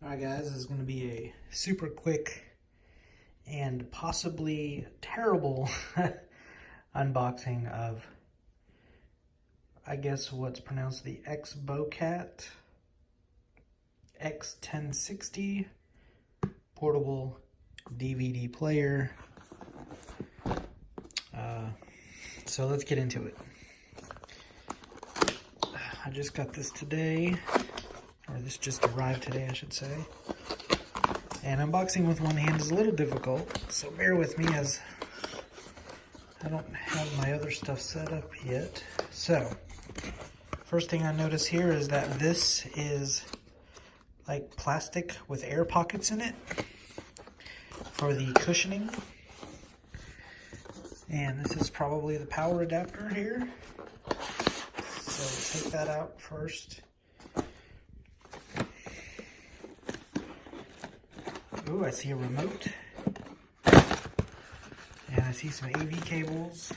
Alright guys, this is going to be a super quick and possibly terrible unboxing of, I guess what's pronounced the Xbocat X-1060 portable DVD player. So let's get into it. I just got this today. Or this just arrived today, I should say. And unboxing with one hand is a little difficult, so bear with me as I don't have my other stuff set up yet. So, first thing I notice here is that this is like plastic with air pockets in it for the cushioning. And this is probably the power adapter here. So take that out first. Ooh, I see a remote, and I see some AV cables.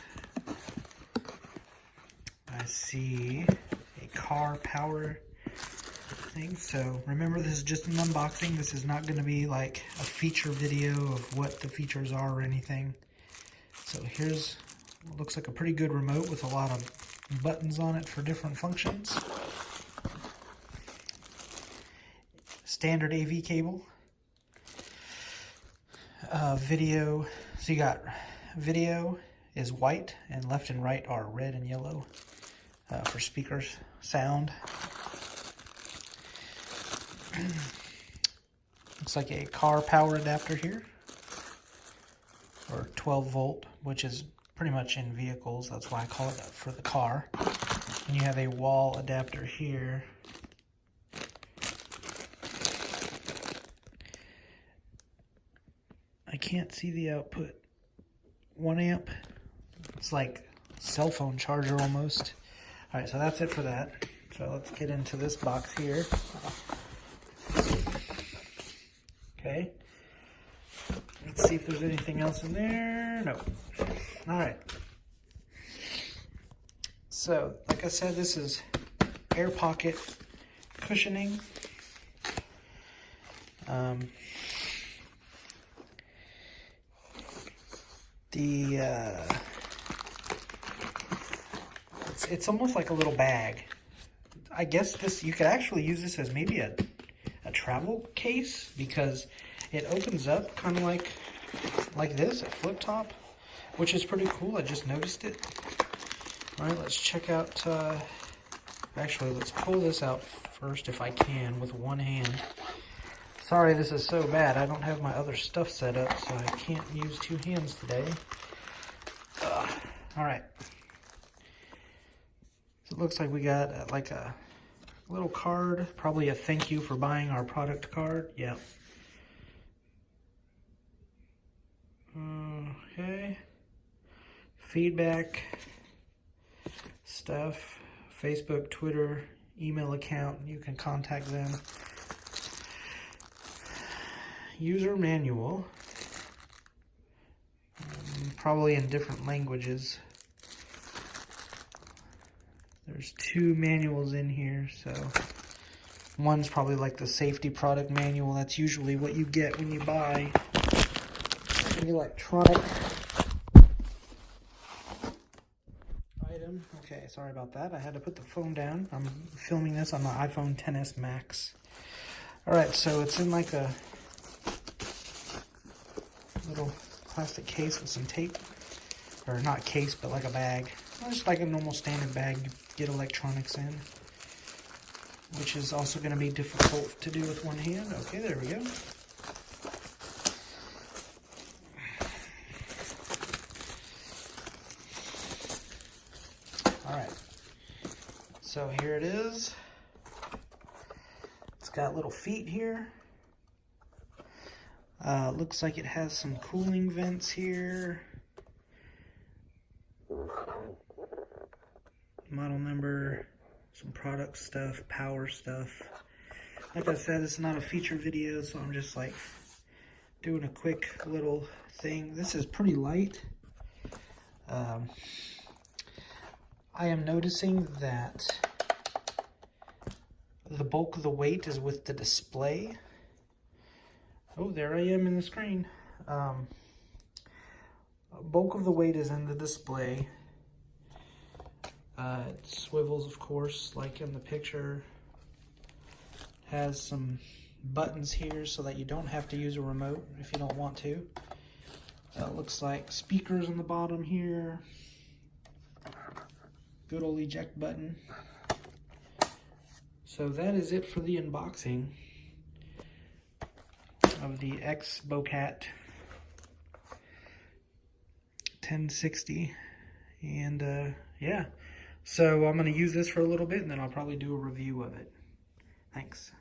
I see a car power thing. So remember, this is just an unboxing. This is not going to be like a feature video of what the features are or anything. So here's what looks like a pretty good remote with a lot of buttons on it for different functions. Standard AV cable. Video, so you got video is white and left and right are red and yellow for speakers, sound. Looks like a car power adapter here, or 12 volt, which is pretty much in vehicles, that's why I call it that for the car. And you have a wall adapter here. I can't see the output. 1 amp. It's like cell phone charger almost. Alright, so that's it for that. So let's get into this box here. Okay. Let's see if there's anything else in there. No. Alright. So, like I said, this is air pocket cushioning. It's almost like a little bag. I guess this, you could actually use this as maybe a travel case, because it opens up kind of like this, a flip top, which is pretty cool. I just noticed it. All right, let's check out, actually let's pull this out first if I can with one hand. Sorry, this is so bad. I don't have my other stuff set up, so I can't use two hands today. All right. So it looks like we got like a little card, probably a thank you for buying our product card. Yep. Okay. Feedback stuff, Facebook, Twitter, email account. You can contact them. User manual, probably in different languages. There's 2 manuals in here, so one's probably like the safety product manual. That's usually what you get when you buy an electronic item. Okay, sorry about that. I had to put the phone down. I'm filming this on the iPhone XS Max. Alright, so it's in like a little plastic case with some tape, or not case, but like a bag. Just like a normal standard bag you get electronics in, which is also going to be difficult to do with one hand. Okay, there we go. Alright, so here it is. It's got little feet here. Looks like it has some cooling vents here. Model number, some product stuff, power stuff. Like I said, it's not a feature video, so I'm just like doing a quick little thing. This is pretty light. I am noticing that the bulk of the weight is with the display, Oh, there I am in the screen. Bulk of the weight is in the display. It swivels, of course, like in the picture. Has some buttons here so that you don't have to use a remote if you don't want to. Looks like speakers on the bottom here. Good old eject button. So that is it for the unboxing of the Xbocat 1060. And yeah, so I'm going to use this for a little bit and then I'll probably do a review of it. Thanks.